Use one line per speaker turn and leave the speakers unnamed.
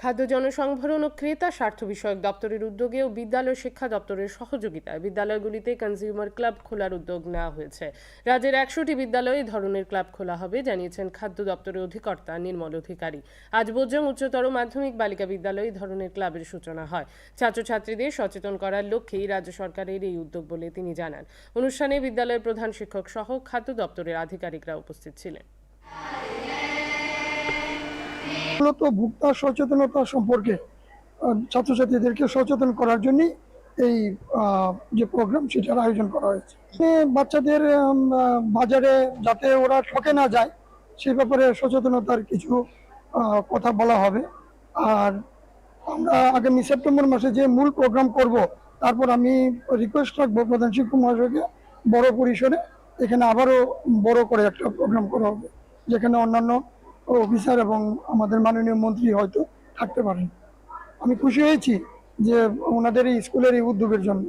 খাদ্য জনসংভরণ ও ক্রেতা স্বার্থ বিষয়ক দপ্তরের উদ্যোগে ও বিদ্যালয় শিক্ষা দপ্তরের সহযোগিতায় বিদ্যালয়গুলিতে কনজিউমার ক্লাব খোলার উদ্যোগ নেওয়া হয়েছে। রাজ্যের 100টি বিদ্যালয়ে এই ধরনের ক্লাব খোলা হবে, জানিয়েছেন খাদ্য দপ্তরের অধিকর্তা নির্মল অধিকারী। আজ বোজ্জং উচ্চতর মাধ্যমিক বালিকা বিদ্যালয়ে এই ধরনের ক্লাবের সূচনা হয়। ছাত্রছাত্রীদের সচেতন করার লক্ষ্যেই রাজ্য সরকারের এই উদ্যোগ বলে তিনি জানান। অনুষ্ঠানে বিদ্যালয়ের প্রধান শিক্ষক সহ খাদ্য দপ্তরের আধিকারিকরা উপস্থিত ছিলেন।
মূলত ভোক্তা সচেতনতা সম্পর্কে ছাত্রছাত্রীদেরকে সচেতন করার জন্য এই যে প্রোগ্রাম সেটার আয়োজন করা হয়েছে। বাচ্চাদের বাজারে যাতে ওরা ঠকে না যায় সে ব্যাপারে সচেতনতার কিছু কথা বলা হবে। আর আমরা আগামী সেপ্টেম্বর মাসে যে মূল প্রোগ্রাম করব, তারপর আমি রিকোয়েস্ট রাখবো প্রধান শিক্ষক মহাশয়কে বড় পরিসরে এখানে আবারও বড় করে একটা প্রোগ্রাম করা হবে, যেখানে অন্যান্য অফিসার এবং আমাদের মাননীয় মন্ত্রী হয়তো থাকতে পারেন। আমি খুশি হয়েছি যে ওনাদের এই স্কুলের এই উদ্যোগের জন্য।